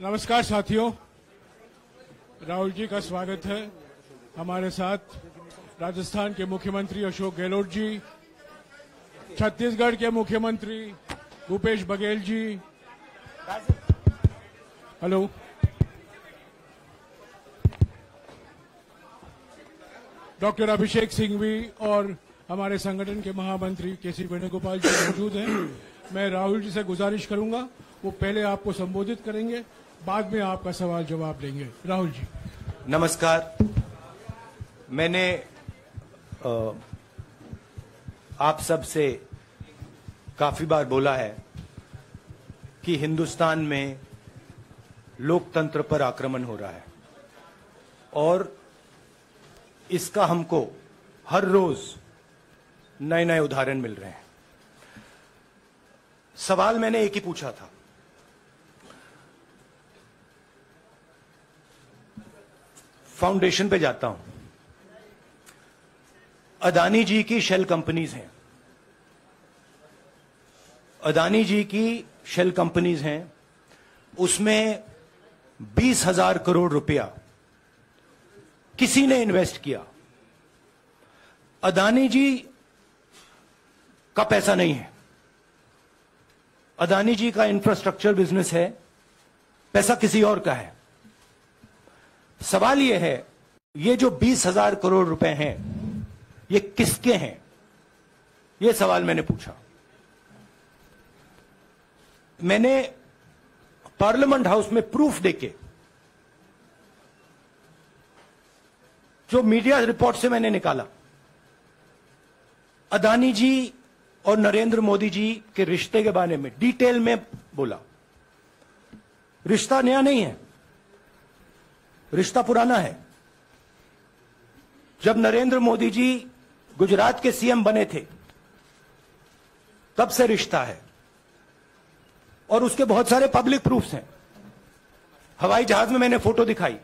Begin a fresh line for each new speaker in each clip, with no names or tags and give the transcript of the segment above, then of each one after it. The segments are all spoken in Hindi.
नमस्कार साथियों, राहुल जी का स्वागत है। हमारे साथ राजस्थान के मुख्यमंत्री अशोक गहलोत जी, छत्तीसगढ़ के मुख्यमंत्री भूपेश बघेल जी, हेलो, डॉक्टर अभिषेक सिंघवी और हमारे संगठन के महामंत्री केसी वेणुगोपाल जी मौजूद हैं। मैं राहुल जी से गुजारिश करूंगा, वो पहले आपको संबोधित करेंगे, बाद में आपका सवाल जवाब लेंगे। राहुल जी।
नमस्कार। मैंने आप सब से काफी बार बोला है कि हिंदुस्तान में लोकतंत्र पर आक्रमण हो रहा है और इसका हमको हर रोज नए नए उदाहरण मिल रहे हैं। सवाल मैंने एक ही पूछा था, फाउंडेशन पे जाता हूं, अदानी जी की शेल कंपनीज हैं, अदानी जी की शेल कंपनीज हैं, उसमें 20,000 करोड़ रुपया किसी ने इन्वेस्ट किया। अदानी जी का पैसा नहीं है, अदानी जी का इंफ्रास्ट्रक्चर बिजनेस है, पैसा किसी और का है। सवाल यह है, ये जो 20,000 करोड़ रुपए हैं, ये किसके हैं? ये सवाल मैंने पूछा। मैंने पार्लियामेंट हाउस में प्रूफ देके, जो मीडिया रिपोर्ट से मैंने निकाला, अदानी जी और नरेंद्र मोदी जी के रिश्ते के बारे में डिटेल में बोला। रिश्ता नया नहीं है, रिश्ता पुराना है। जब नरेंद्र मोदी जी गुजरात के सीएम बने थे, तब से रिश्ता है और उसके बहुत सारे पब्लिक प्रूफ्स हैं। हवाई जहाज में मैंने फोटो दिखाई,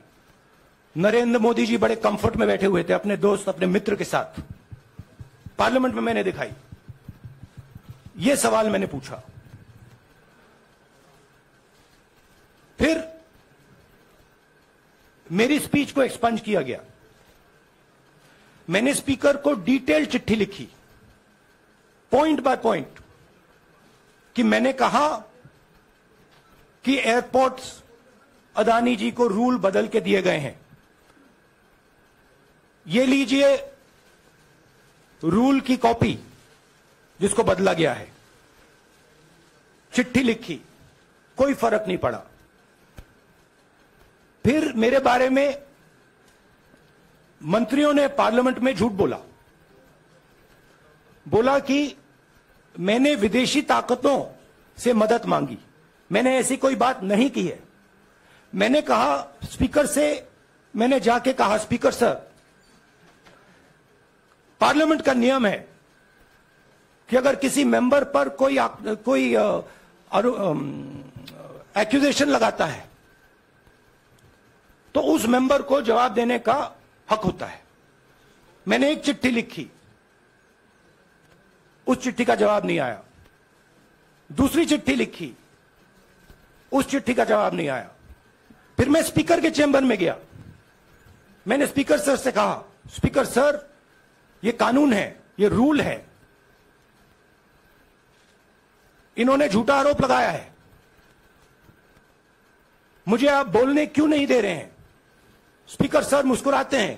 नरेंद्र मोदी जी बड़े कंफर्ट में बैठे हुए थे अपने दोस्त, अपने मित्र के साथ। पार्लियामेंट में मैंने दिखाई। यह सवाल मैंने पूछा। फिर मेरी स्पीच को एक्सपंज किया गया। मैंने स्पीकर को डिटेल चिट्ठी लिखी, पॉइंट बाय पॉइंट, कि मैंने कहा कि एयरपोर्ट्स अदानी जी को रूल बदल के दिए गए हैं। ये लीजिए रूल की कॉपी जिसको बदला गया है। चिट्ठी लिखी, कोई फर्क नहीं पड़ा। फिर मेरे बारे में मंत्रियों ने पार्लियामेंट में झूठ बोला कि मैंने विदेशी ताकतों से मदद मांगी। मैंने ऐसी कोई बात नहीं की है। मैंने कहा स्पीकर से, मैंने जाके कहा, स्पीकर सर, पार्लियामेंट का नियम है कि अगर किसी मेंबर पर कोई एक्यूजेशन लगाता है तो उस मेंबर को जवाब देने का हक होता है। मैंने एक चिट्ठी लिखी, उस चिट्ठी का जवाब नहीं आया। दूसरी चिट्ठी लिखी, उस चिट्ठी का जवाब नहीं आया। फिर मैं स्पीकर के चेंबर में गया। मैंने स्पीकर सर से कहा, स्पीकर सर, ये कानून है, ये रूल है, इन्होंने झूठा आरोप लगाया है, मुझे आप बोलने क्यों नहीं दे रहे हैं? स्पीकर सर मुस्कुराते हैं,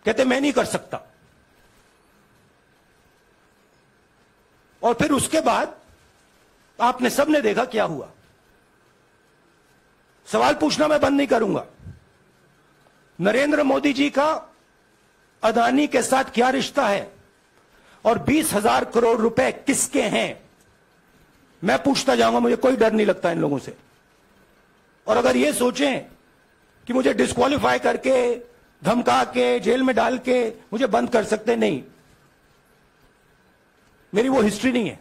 कहते मैं नहीं कर सकता। और फिर उसके बाद आपने सबने देखा क्या हुआ। सवाल पूछना मैं बंद नहीं करूंगा। नरेंद्र मोदी जी का अदानी के साथ क्या रिश्ता है और 20,000 करोड़ रुपए किसके हैं, मैं पूछता जाऊंगा। मुझे कोई डर नहीं लगता इन लोगों से। और अगर ये सोचें कि मुझे डिस्क्वालीफाई करके, धमका के, जेल में डाल के मुझे बंद कर सकते, नहीं, मेरी वो हिस्ट्री नहीं है।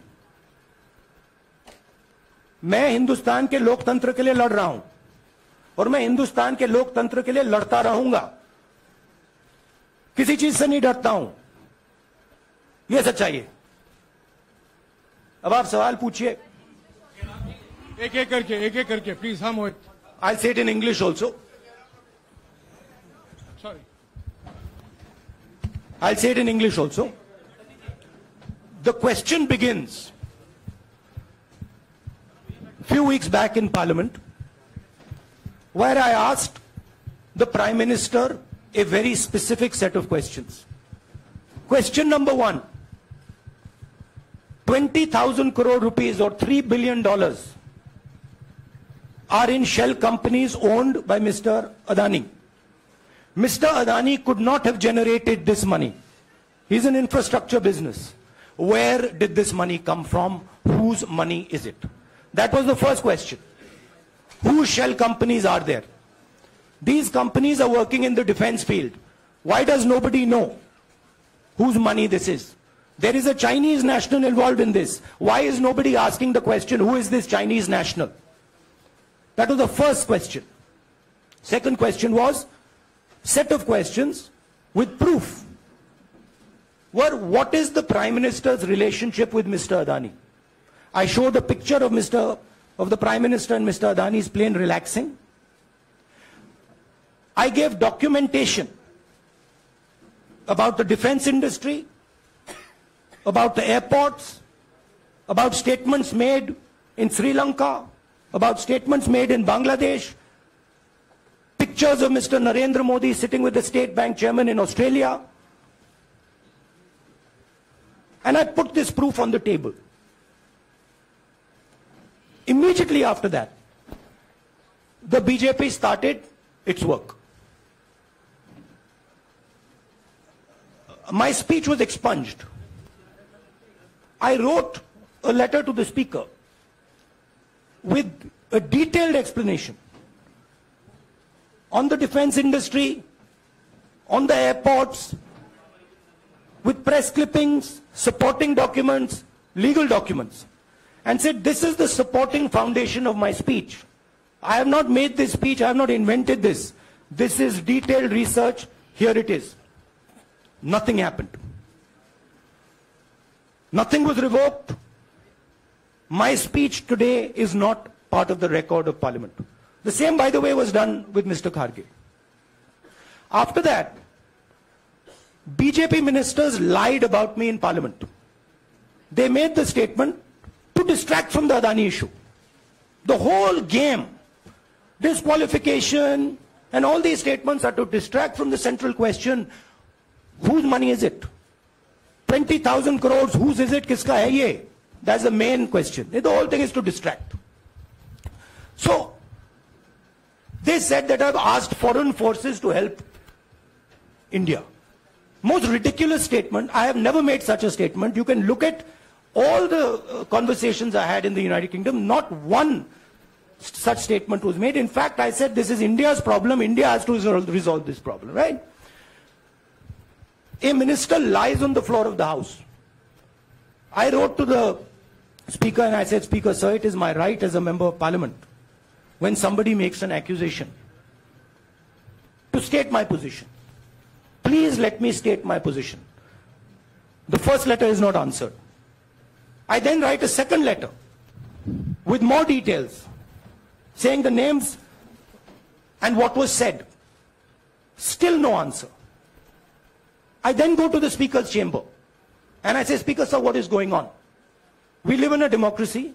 मैं हिंदुस्तान के लोकतंत्र के लिए लड़ रहा हूं और मैं हिंदुस्तान के लोकतंत्र के लिए लड़ता रहूंगा। किसी चीज से नहीं डरता हूं, यह सच्चाई है। अब आप सवाल पूछिए।
एक एक करके प्लीज। हम
I'll say it in English also.
Sorry.
I'll say it in English also. The question begins. A few weeks back in Parliament, where I asked the Prime Minister a very specific set of questions. Question number one, 20,000 crore rupees or $3 billion are in shell companies owned by Mr. Adani. Mr. Adani could not have generated this money. He's an infrastructure business. Where did this money come from? Whose money is it? That was the first question. Whose shell companies are there? These companies are working in the defense field. Why does nobody know whose money this is? There is a Chinese national involved in this. Why is nobody asking the question, who is this Chinese national? That was the first question. Second question was, set of questions with proof. What is the Prime Minister's relationship with Mr. Adani? I showed a picture of the Prime Minister and Mr. Adani's plane relaxing. I gave documentation about the defense industry, about the airports, about statements made in Sri Lanka, about statements made in Bangladesh, pictures of Mr. Narendra Modi sitting with the State Bank chairman in Australia. And I put this proof on the table. Immediately after that, the BJP started its work. My speech was expunged. I wrote a letter to the Speaker with a detailed explanation on the defense industry, on the airports, with press clippings, supporting documents, legal documents, and said, this is the supporting foundation of my speech. I have not made this speech, I have not invented this. This is detailed research, here it is. Nothing happened. Nothing was revoked. My speech today is not part of the record of Parliament. The same, by the way, was done with Mr. Kharge. After that, BJP ministers lied about me in Parliament. They made the statement to distract from the Adani issue. The whole game, disqualification, and all these statements are to distract from the central question, whose money is it? 20,000 crores, whose is it? Kiska hai ye? That's the main question. The whole thing is to distract. So, they said that I've asked foreign forces to help India. Most ridiculous statement. I have never made such a statement. You can look at all the conversations I had in the United Kingdom. Not one such statement was made. In fact, I said this is India's problem. India has to resolve this problem, right? A minister lies on the floor of the House. I wrote to the Speaker and I said, Speaker, sir, it is my right as a member of Parliament, when somebody makes an accusation, to state my position. Please let me state my position. The first letter is not answered. I then write a second letter with more details, saying the names and what was said. Still no answer. I then go to the Speaker's chamber and I say, Speaker, sir, what is going on? We live in a democracy.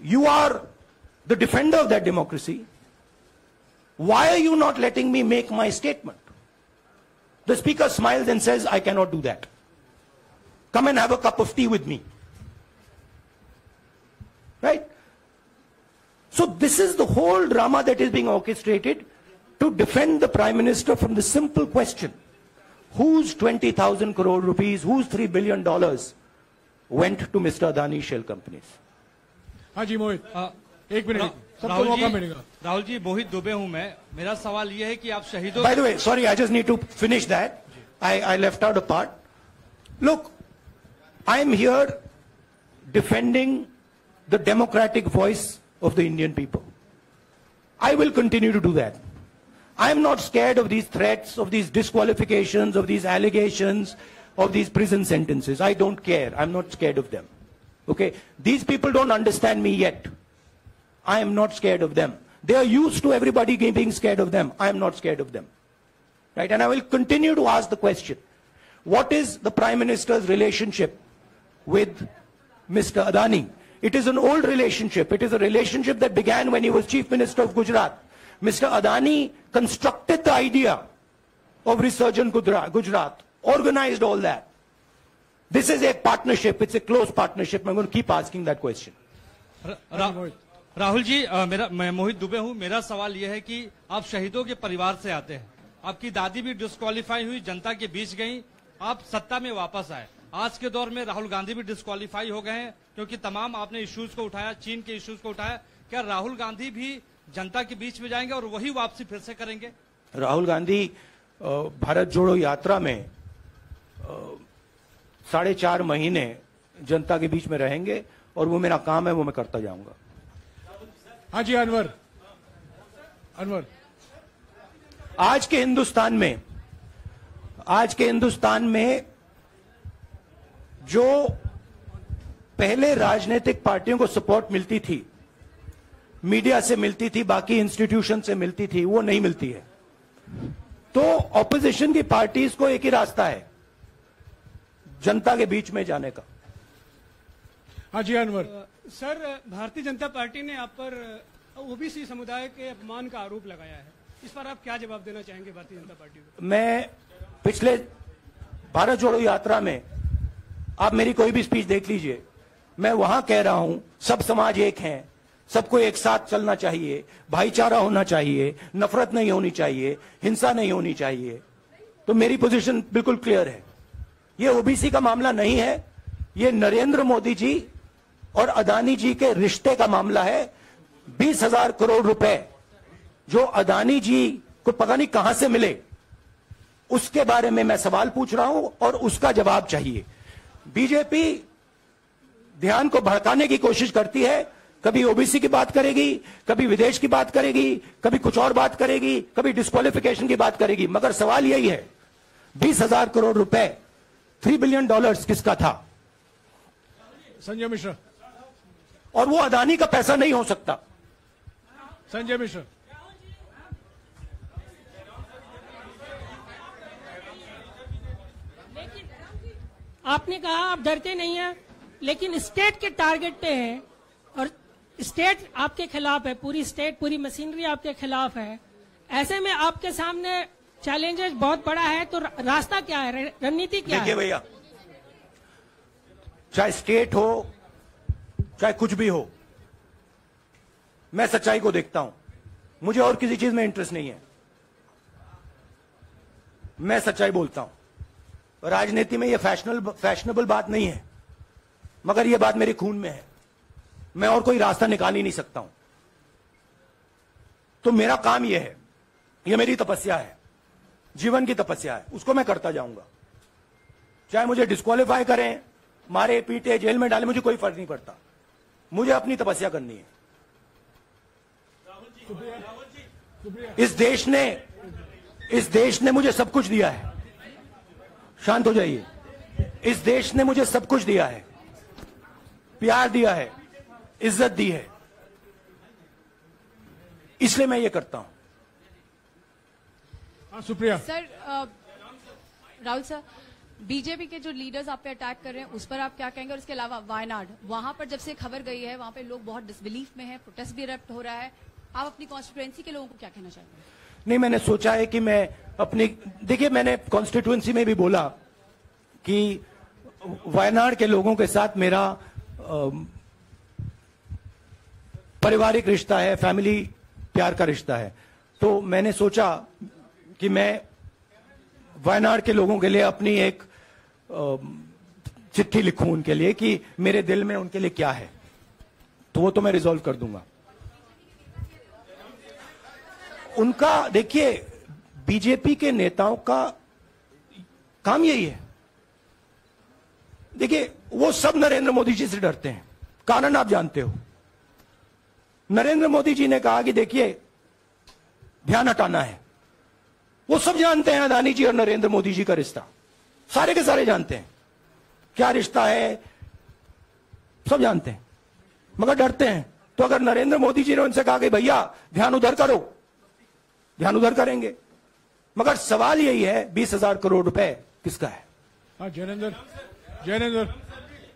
You are the defender of that democracy. Why are you not letting me make my statement? The Speaker smiles and says, I cannot do that. Come and have a cup of tea with me. Right? So this is the whole drama that is being orchestrated to defend the Prime Minister from the simple question. Whose 20,000 crore rupees, whose $3 billion went to Mr. Adani shell companies?
हाँ जी मोहित, एक मिनट, सबको मौका मिलेगा.
राहुल जी, मोहित दुबे हूं मैं. मेरा सवाल यह है कि आप शहीदों.
By the way, sorry, I just need to finish that. I left out a part. Look, I'm here defending the democratic voice of the Indian people. I will continue to do that. I'm not scared of these threats, of these disqualifications, of these allegations, of these prison sentences. I don't care. I'm not scared of them. Okay? These people don't understand me yet. I am not scared of them. They are used to everybody being scared of them. I am not scared of them. Right? And I will continue to ask the question, what is the Prime Minister's relationship with Mr. Adani? It is an old relationship. It is a relationship that began when he was Chief Minister of Gujarat. Mr. Adani constructed the idea of Resurgent Gujarat, organized all that. This is a partnership. It's a close partnership. I'm going to keep asking that question.
Rahul ji, मैं मोहित दुबे हूं। मेरा सवाल यह है कि आप शहीदों के परिवार से आते हैं। आपकी दादी भी डिस्क्वालीफाई हुई, जनता के बीच गई, आप सत्ता में वापस आए। आज के दौर में राहुल गांधी भी डिस्क्वालीफाई हो गए हैं क्योंकि तमाम आपने इश्यूज को उठाया, चीन के इश्यूज को उठाया। क्या राहुल गांधी भी जनता के बीच में जाएंगे और वही वापसी फिर से करेंगे?
राहुल गांधी भारत जोड़ो यात्रा में 4.5 महीने जनता के बीच में रहेंगे और वो मेरा काम है, वो मैं करता जाऊंगा।
हाँ जी, अनवर
आज के हिंदुस्तान में जो पहले राजनीतिक पार्टियों को सपोर्ट मिलती थी, मीडिया से मिलती थी, बाकी इंस्टीट्यूशन से मिलती थी, वो नहीं मिलती है। तो ऑपोजिशन की पार्टीज को एक ही रास्ता है, जनता के बीच में जाने का।
हाँ जी, अनवर
सर, भारतीय जनता पार्टी ने आप पर ओबीसी समुदाय के अपमान का आरोप लगाया है। इस पर आप क्या जवाब देना चाहेंगे भारतीय जनता पार्टी को? मैं
पिछले भारत जोड़ो यात्रा में, आप मेरी कोई भी स्पीच देख लीजिए, मैं वहां कह रहा हूं सब समाज एक हैं, सबको एक साथ चलना चाहिए, भाईचारा होना चाहिए, नफरत नहीं होनी चाहिए, हिंसा नहीं होनी चाहिए। तो मेरी पोजीशन बिल्कुल क्लियर है। ये ओबीसी का मामला नहीं है, ये नरेंद्र मोदी जी और अदानी जी के रिश्ते का मामला है। 20,000 करोड़ रुपए जो अदानी जी को पता नहीं कहां से मिले, उसके बारे में मैं सवाल पूछ रहा हूं और उसका जवाब चाहिए। बीजेपी ध्यान को भड़काने की कोशिश करती है, कभी ओबीसी की बात करेगी, कभी विदेश की बात करेगी, कभी कुछ और बात करेगी, कभी डिस्क्वालिफिकेशन की बात करेगी, मगर सवाल यही है 20,000 करोड़ रुपए, $3 बिलियन किसका था?
संजय मिश्रा।
और वो अदानी का पैसा नहीं हो सकता।
संजय मिश्रा।
आपने कहा आप डरते नहीं हैं, लेकिन स्टेट के टारगेट पे हैं और स्टेट आपके खिलाफ है, पूरी स्टेट, पूरी मशीनरी आपके खिलाफ है। ऐसे में आपके सामने चैलेंजेस बहुत बड़ा है, तो रास्ता क्या है, रणनीति क्या है?
देखिए भैया, चाहे स्टेट हो, चाहे कुछ भी हो, मैं सच्चाई को देखता हूं। मुझे और किसी चीज में इंटरेस्ट नहीं है, मैं सच्चाई बोलता हूं। राजनीति में यह फैशनेबल बात नहीं है, मगर यह बात मेरे खून में है। मैं और कोई रास्ता निकाल ही नहीं सकता हूं। तो मेरा काम यह है, यह मेरी तपस्या है, जीवन की तपस्या है, उसको मैं करता जाऊंगा। चाहे मुझे डिस्क्वालीफाई करें, मारे पीटे, जेल में डाले, मुझे कोई फर्क नहीं पड़ता। मुझे अपनी तपस्या करनी है। इस देश ने मुझे सब कुछ दिया है। शांत हो जाइए। इस देश ने मुझे सब कुछ दिया है, प्यार दिया है, इज्जत दी है, इसलिए मैं ये करता हूं।
हाँ, Supriya.
Sir, Rahul sir, BJP के जो लीडर्स आप पे अटैक कर रहे हैं उस पर आप क्या कहेंगे? और इसके अलावा वायनाड, वहां पर जब से खबर गई है, वहां पे लोग बहुत डिसबिलीफ में हैं, प्रोटेस्ट भी इरप्ट हो रहा है। आप अपनी कॉन्स्टिट्यूएंसी के लोगों को क्या कहना चाहते हैं?
नहीं, मैंने सोचा है कि मैं अपनी, देखिए मैंने कॉन्स्टिट्यूएंसी में भी बोला कि वायनाड के लोगों के साथ मेरा पारिवारिक रिश्ता है, फैमिली प्यार का रिश्ता है। तो मैंने सोचा कि मैं वायनाड के लोगों के लिए अपनी एक चिट्ठी लिखूं उनके लिए कि मेरे दिल में उनके लिए क्या है। तो वो तो मैं रिजॉल्व कर दूंगा। उनका, देखिए, बीजेपी के नेताओं का काम यही है। देखिए, वो सब नरेंद्र मोदी जी से डरते हैं, कारण आप जानते हो। नरेंद्र मोदी जी ने कहा कि देखिए ध्यान हटाना है। वो सब जानते हैं अदानी जी और नरेंद्र मोदी जी का रिश्ता, सारे के सारे जानते हैं क्या रिश्ता है, सब जानते हैं, मगर डरते हैं तो अगर नरेंद्र मोदी जी ने उनसे कहा कि भैया ध्यान उधर करो, ध्यान उधर करेंगे। मगर सवाल यही है 20,000 करोड़ रुपए किसका है?
हाँ, जयनेंद्र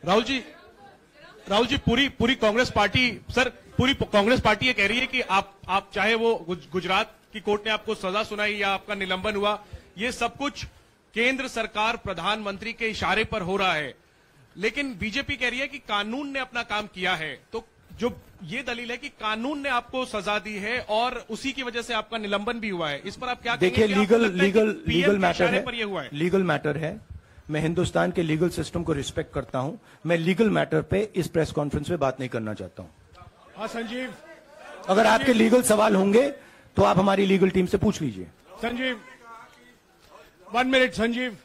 राहुल जी पूरी कांग्रेस पार्टी, सर पूरी कांग्रेस पार्टी ये कह रही है कि आप चाहे वो गुजरात की कोर्ट ने आपको सजा सुनाई या आपका निलंबन हुआ, ये सब कुछ केंद्र सरकार प्रधानमंत्री के इशारे पर हो रहा है। लेकिन बीजेपी कह रही है कि कानून ने अपना काम किया है। तो जो ये दलील है कि कानून ने आपको सजा दी है और उसी की वजह से आपका निलंबन भी हुआ है, इस पर आप क्या कहेंगे?
देखिए, लीगल मैटर है,
पर ये हुआ है।
लीगल मैटर है। मैं हिंदुस्तान के लीगल सिस्टम को रिस्पेक्ट करता हूं। मैं लीगल मैटर पे इस प्रेस कॉन्फ्रेंस में बात नहीं करना चाहता हूं।
हाँ संजीव,
अगर आपके लीगल सवाल होंगे तो आप हमारी लीगल टीम से पूछ लीजिए।
Sanjeev 1 minute. Sanjeev,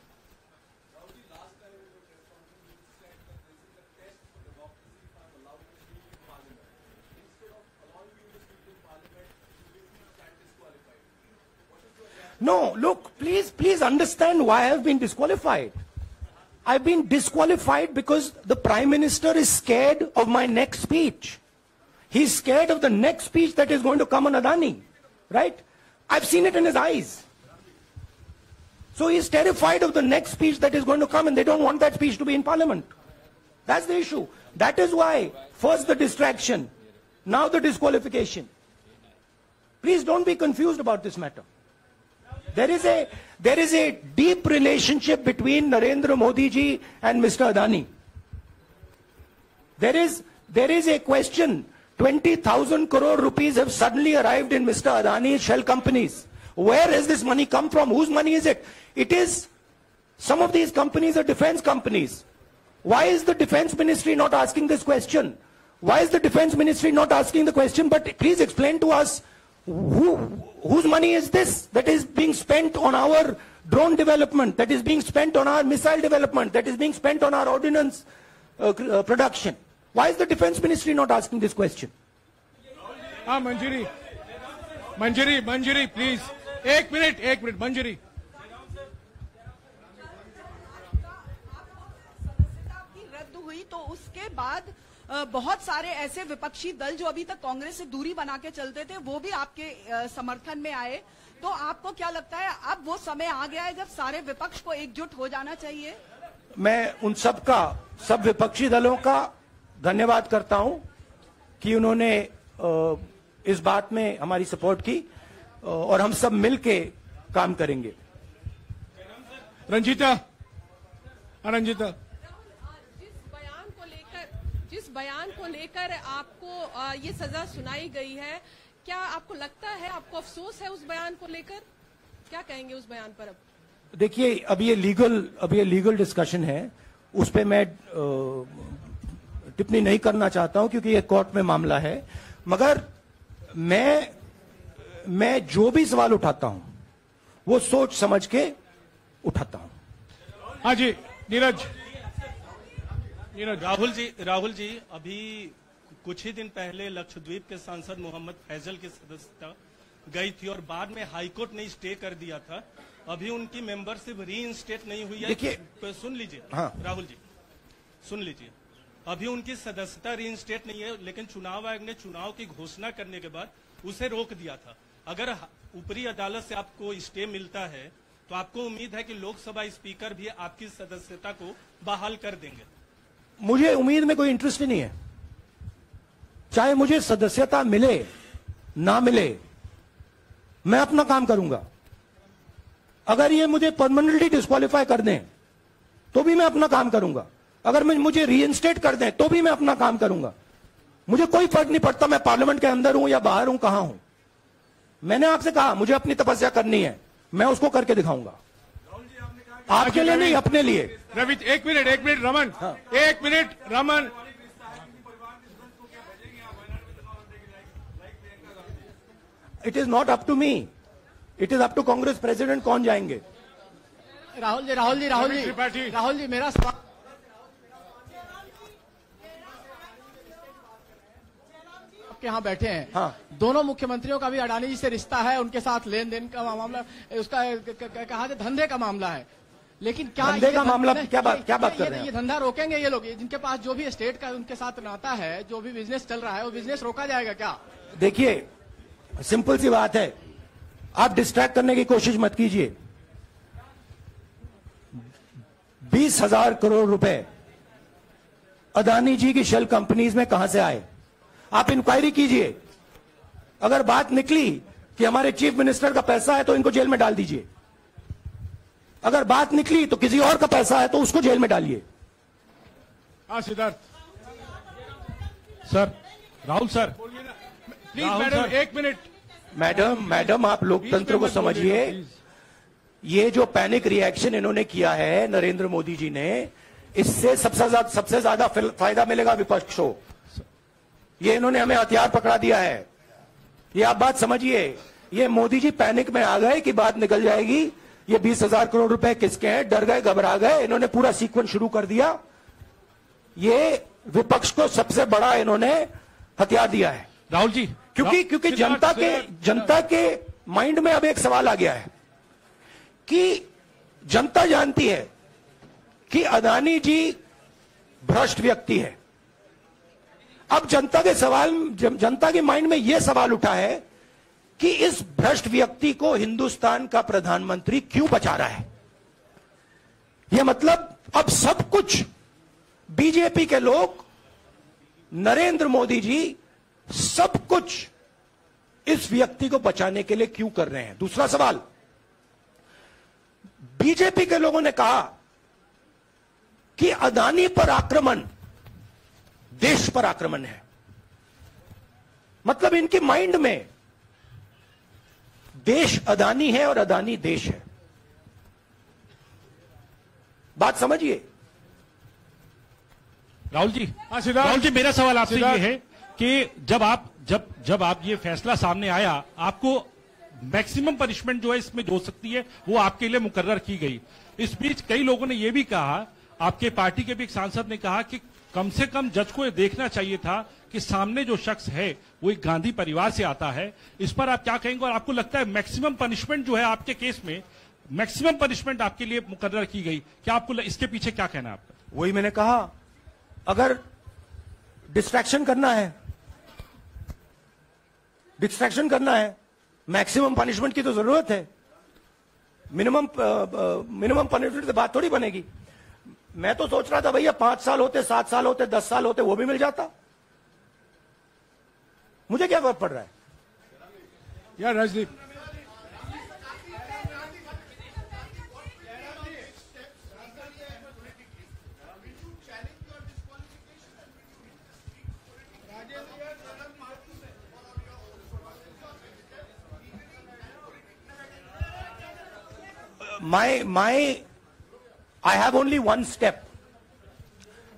No, look, please understand why I have been disqualified. I've been disqualified because the Prime Minister is scared of my next speech. He's scared of the next speech that is going to come on Adani, right? I've seen it in his eyes. So he's terrified of the next speech that is going to come, and they don't want that speech to be in Parliament. That's the issue. That is why, first the distraction, now the disqualification. Please don't be confused about this matter. There is a deep relationship between Narendra Modi ji and Mr. Adani. There is a question. 20,000 crore rupees have suddenly arrived in Mr. Adani's shell companies. Where has this money come from? Whose money is it? Some of these companies are defense companies. Why is the defense ministry not asking this question? Why is the defense ministry not asking the question? But please explain to us, whose money is this that is being spent on our drone development, that is being spent on our missile development, that is being spent on our ordnance production? Why is the defense ministry not asking this question?
हाँ मंजरी प्लीज, एक मिनट मंजरी।
रद्द हुई तो उसके बाद बहुत सारे ऐसे विपक्षी दल जो अभी तक कांग्रेस से दूरी बना के चलते थे, वो भी आपके समर्थन में आए। तो आपको क्या लगता है अब वो समय आ गया है जब सारे विपक्ष को एकजुट हो जाना चाहिए?
मैं उन सब विपक्षी दलों का धन्यवाद करता हूं कि उन्होंने इस बात में हमारी सपोर्ट की और हम सब मिलके काम करेंगे।
रंजीता,
जिस बयान को लेकर आपको ये सजा सुनाई गई है, क्या आपको लगता है, आपको अफसोस है उस बयान को लेकर? क्या कहेंगे उस बयान पर? अब
देखिए, अब ये लीगल डिस्कशन है, उस पे मैं टिप्पणी नहीं करना चाहता हूं क्योंकि ये कोर्ट में मामला है। मगर मैं जो भी सवाल उठाता हूं वो सोच समझ के उठाता हूं।
हाँ जी, नीरज।
राहुल जी, अभी कुछ ही दिन पहले लक्षद्वीप के सांसद मोहम्मद फैजल की सदस्यता गई थी और बाद में हाईकोर्ट ने स्टे कर दिया था। अभी उनकी मेंबरशिप रीइंस्टेट नहीं हुई है।
देखिए,
सुन लीजिए।
हाँ।
राहुल जी सुन लीजिए, अभी उनकी सदस्यता रीइंस्टेट नहीं है, लेकिन चुनाव आयोग ने चुनाव की घोषणा करने के बाद उसे रोक दिया था। अगर ऊपरी अदालत से आपको स्टे मिलता है तो आपको उम्मीद है कि लोकसभा स्पीकर भी आपकी सदस्यता को बहाल कर देंगे?
मुझे उम्मीद में कोई इंटरेस्ट ही नहीं है। चाहे मुझे सदस्यता मिले ना मिले, मैं अपना काम करूंगा। अगर ये मुझे परमानेंटली डिस्क्वालीफाई कर दें तो भी मैं अपना काम करूंगा। अगर मुझे रीइंस्टेट कर दें तो भी मैं अपना काम करूंगा। मुझे कोई फर्क नहीं पड़ता मैं पार्लियामेंट के अंदर हूं या बाहर हूं, कहां हूं। मैंने आपसे कहा मुझे अपनी तपस्या करनी है, मैं उसको करके दिखाऊंगा। आपके लिए नहीं, अपने लिए।
रवि, एक मिनट रमन। हाँ। एक minute Raman.
It is not up to me, it is up to Congress president कौन जाएंगे।
राहुल जी मेरा सवाल, आपके यहाँ बैठे हैं।
हाँ।
दोनों मुख्यमंत्रियों का भी अडानी जी से रिश्ता है, उनके साथ लेन देन का मामला, उसका कहा धंधे का मामला है। लेकिन क्या
धंधे का मामला क्या बात कर रहे हैं?
ये धंधा रोकेंगे ये लोग? जिनके पास जो भी स्टेट का उनके साथ नाता है, जो भी बिजनेस चल रहा है, वो बिजनेस रोका जाएगा क्या?
देखिए, सिंपल सी बात है, आप डिस्ट्रैक्ट करने की कोशिश मत कीजिए। 20,000 करोड़ रुपए अदानी जी की शेल कंपनीज में कहां से आए? आप इंक्वायरी कीजिए। अगर बात निकली कि हमारे चीफ मिनिस्टर का पैसा है तो इनको जेल में डाल दीजिए। अगर बात निकली तो किसी और का पैसा है तो उसको जेल में डालिए।
Siddharth
sir, Rahul sir,
please madam, 1 minute.
Madam आप लोकतंत्र को समझिए। ये जो पैनिक रिएक्शन इन्होंने किया है नरेंद्र मोदी जी ने, इससे सबसे ज्यादा फायदा मिलेगा विपक्ष को। ये इन्होंने हमें हथियार पकड़ा दिया है। ये आप बात समझिए। ये मोदी जी पैनिक में आ गए कि बात निकल जाएगी, ये 20,000 करोड़ रुपए किसके हैं, डर गए, घबरा गए, इन्होंने पूरा सीक्वेंस शुरू कर दिया। ये विपक्ष को सबसे बड़ा इन्होंने हथियार दिया है
राहुल जी,
क्योंकि जनता के माइंड में अब एक सवाल आ गया है कि जनता जानती है कि अदानी जी भ्रष्ट व्यक्ति है। अब जनता के माइंड में यह सवाल उठा है कि इस भ्रष्ट व्यक्ति को हिंदुस्तान का प्रधानमंत्री क्यों बचा रहा है। यह मतलब अब सब कुछ बीजेपी के लोग, नरेंद्र मोदी जी सब कुछ इस व्यक्ति को बचाने के लिए क्यों कर रहे हैं। दूसरा सवाल, बीजेपी के लोगों ने कहा कि अदानी पर आक्रमण देश पर आक्रमण है। मतलब इनके माइंड में देश अदानी है और अदानी देश है। बात समझिए
राहुल जी, मेरा सवाल आपसे ये है कि जब आप ये फैसला सामने आया, आपको मैक्सिमम पनिशमेंट जो है इसमें जो हो सकती है वो आपके लिए मुकर्रर की गई। इस बीच कई लोगों ने यह भी कहा, आपके पार्टी के भी एक सांसद ने कहा कि कम से कम जज को यह देखना चाहिए था कि सामने जो शख्स है वो एक गांधी परिवार से आता है। इस पर आप क्या कहेंगे? और आपको लगता है मैक्सिमम पनिशमेंट जो है आपके केस में, मैक्सिमम पनिशमेंट आपके लिए मुकर्रर की गई, क्या आपको इसके पीछे क्या कहना है आपका?
वही मैंने कहा, अगर डिस्ट्रैक्शन करना है, मैक्सिमम पनिशमेंट की तो जरूरत है। मिनिमम पनिशमेंट से बात थोड़ी बनेगी। मैं तो सोच रहा था भैया 5 साल होते, 7 साल होते, 10 साल होते, वो भी मिल जाता। मुझे क्या फर्क पड़ रहा है
यार Rajdeep.
I have only one step,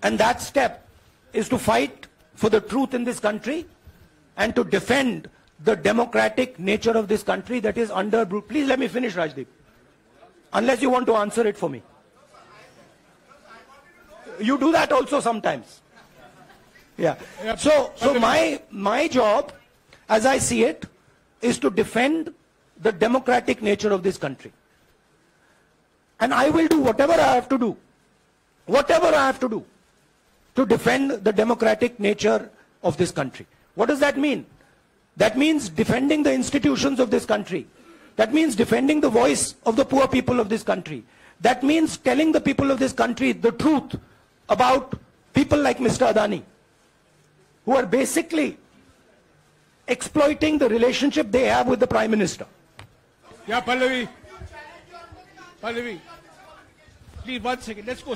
and that step is to fight for the truth in this country and to defend the democratic nature of this country that is under. Please let me finish, Rajdeep. Unless you want to answer it for me. You do that also sometimes. Yeah. So my job, as I see it, is to defend the democratic nature of this country. And I will do whatever I have to do to defend the democratic nature of this country. What does that mean? That means defending the institutions of this country. That means defending the voice of the poor people of this country. That means telling the people of this country the truth about people like Mr. Adani, who are basically exploiting the relationship they have with the Prime Minister.
Yeah, Pallavi, please 1 second. Let's go.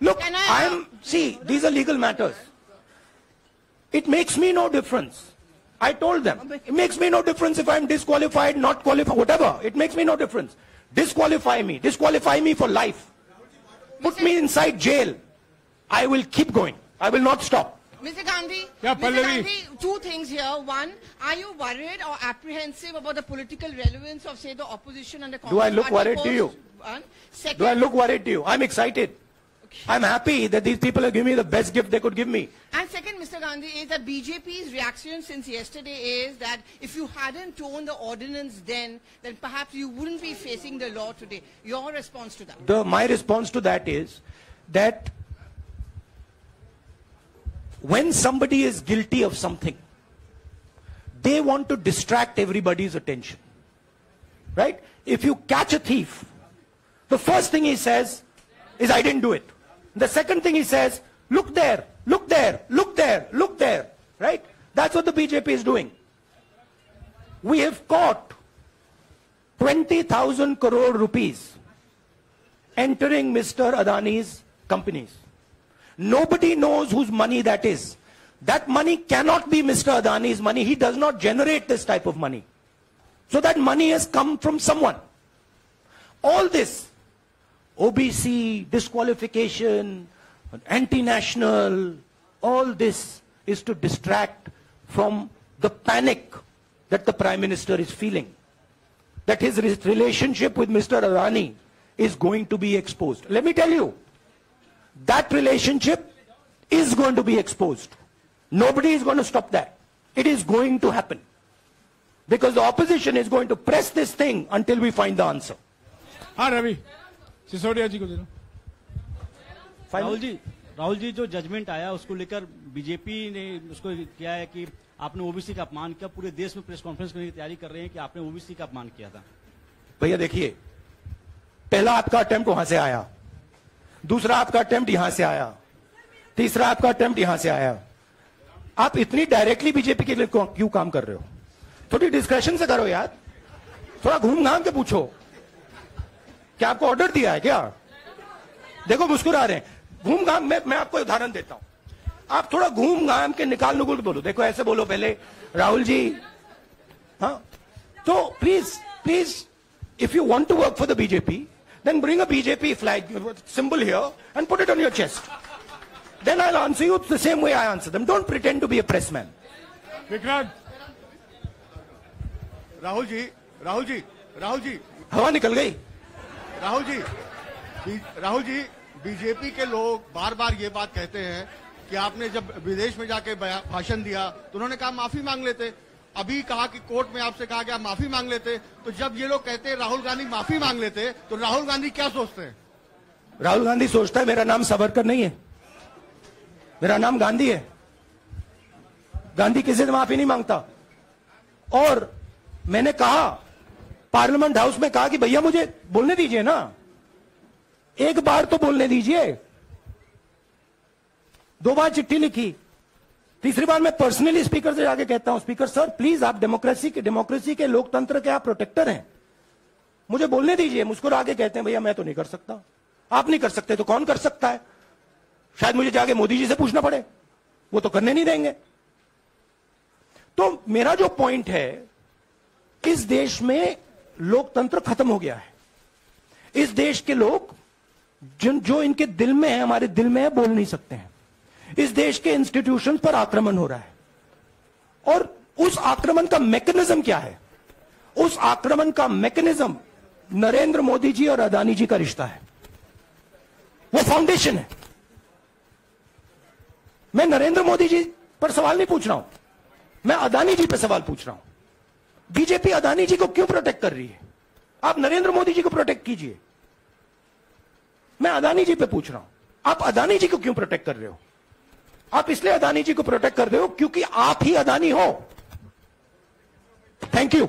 Look, see, these are legal matters. It makes me no difference. I told them, it makes me no difference if I'm disqualified, not qualified, whatever. It makes me no difference. Disqualify me for life. Put me inside jail. I will keep going. I will not stop.
Mr. Gandhi,
Yeah,
Mr.
Pallavi.
Gandhi, 2 things here. One, are you worried or apprehensive about the political relevance of, say, the opposition and the Congress
Do I look
party
worried to you?
One. Second,
Do I look worried to you? I'm excited. I'm happy that these people are giving me the best gift they could give me.
and second, Mr. Mr. Gandhi, is that BJP's reaction since yesterday is that if you hadn't torn the ordinance then perhaps you wouldn't be facing the law today. Your response to that?
My response to that is that when somebody is guilty of something, they want to distract everybody's attention. Right? If you catch a thief, the first thing he says is, I didn't do it. The second thing he says, look there, look there, look there, look there. Right? That's what the BJP is doing. We have caught 20,000 crore rupees entering Mr. Adani's companies. Nobody knows whose money that is. That money cannot be Mr. Adani's money. He does not generate this type of money. So that money has come from someone. All this, OBC, disqualification, anti-national, all this is to distract from the panic that the Prime Minister is feeling. That his relationship with Mr. Adani is going to be exposed. Let me tell you, that relationship is going to be exposed. Nobody is going to stop that. It is going to happen. Because the opposition is going to press this thing until we find the answer.
हाँ रवि, सिसोदिया जी को दे दो।
राहुल जी जो जजमेंट आया उसको लेकर बीजेपी ने उसको किया है कि आपने ओबीसी का अपमान किया, पूरे देश में प्रेस कॉन्फ्रेंस करने की तैयारी कर रहे हैं कि आपने ओबीसी का अपमान किया था।
भैया देखिए, पहला आपका अटेम्प्ट वहां से आया, दूसरा आपका अटेम्प्ट यहां से आया, तीसरा आपका अटेम्प्ट यहां से आया। आप इतनी डायरेक्टली बीजेपी के लिए क्यों काम कर रहे हो? थोड़ी डिस्कशन से करो यार, थोड़ा घूम घाम के पूछो। क्या आपको ऑर्डर दिया है क्या? देखो मुस्कुरा रहे हैं। घूम घाम, मैं आपको उदाहरण देता हूं। आप थोड़ा घूम घाम के निकाल नुकुल के बोलो। देखो ऐसे बोलो पहले, राहुल जी, हाँ, तो please if you want to work for the BJP, then bring a BJP flag symbol here and put it on your chest. Then I'll answer you the same way I answer them. Don't pretend to be a pressman.
Vikrant,
Rahul ji,
हवा निकल गई।
राहुल जी, बीजेपी के लोग बार बार ये बात कहते हैं कि आपने जब विदेश में जाके भाषण दिया तो उन्होंने कहा माफी मांग लेते। अभी कहा कि कोर्ट में आपसे कहा गया माफी मांग लेते। तो जब ये लोग कहते हैं राहुल गांधी माफी मांग लेते, तो राहुल गांधी क्या सोचते हैं?
राहुल गांधी सोचता है मेरा नाम सावरकर नहीं है, मेरा नाम गांधी है। गांधी किसी से माफी नहीं मांगता। और मैंने कहा, पार्लियामेंट हाउस में कहा कि भैया मुझे बोलने दीजिए ना, एक बार तो बोलने दीजिए। 2 बार चिट्ठी लिखी, तीसरी बार मैं पर्सनली स्पीकर से जाके कहता हूं, स्पीकर सर प्लीज, आप डेमोक्रेसी के लोकतंत्र के आप प्रोटेक्टर हैं, मुझे बोलने दीजिए। मुस्कुरा के कहते हैं भैया मैं तो नहीं कर सकता। आप नहीं कर सकते तो कौन कर सकता है? शायद मुझे जाके मोदी जी से पूछना पड़े, वो तो करने नहीं देंगे। तो मेरा जो पॉइंट है, इस देश में लोकतंत्र खत्म हो गया है। इस देश के लोग जो इनके दिल में है, हमारे दिल में है, बोल नहीं सकते हैं। इस देश के इंस्टीट्यूशन पर आक्रमण हो रहा है। और उस आक्रमण का मैकेनिज्म क्या है? उस आक्रमण का मैकेनिज्म नरेंद्र मोदी जी और अदानी जी का रिश्ता है, वो फाउंडेशन है। मैं नरेंद्र मोदी जी पर सवाल नहीं पूछ रहा हूं, मैं अदानी जी पर सवाल पूछ रहा हूं। बीजेपी अदानी जी को क्यों प्रोटेक्ट कर रही है? आप नरेंद्र मोदी जी को प्रोटेक्ट कीजिए। मैं अदानी जी पे पूछ रहा हूं, आप अदानी जी को क्यों प्रोटेक्ट कर रहे हो? आप इसलिए अदानी जी को प्रोटेक्ट कर रहे हो क्योंकि आप ही अदानी हो। Thank you.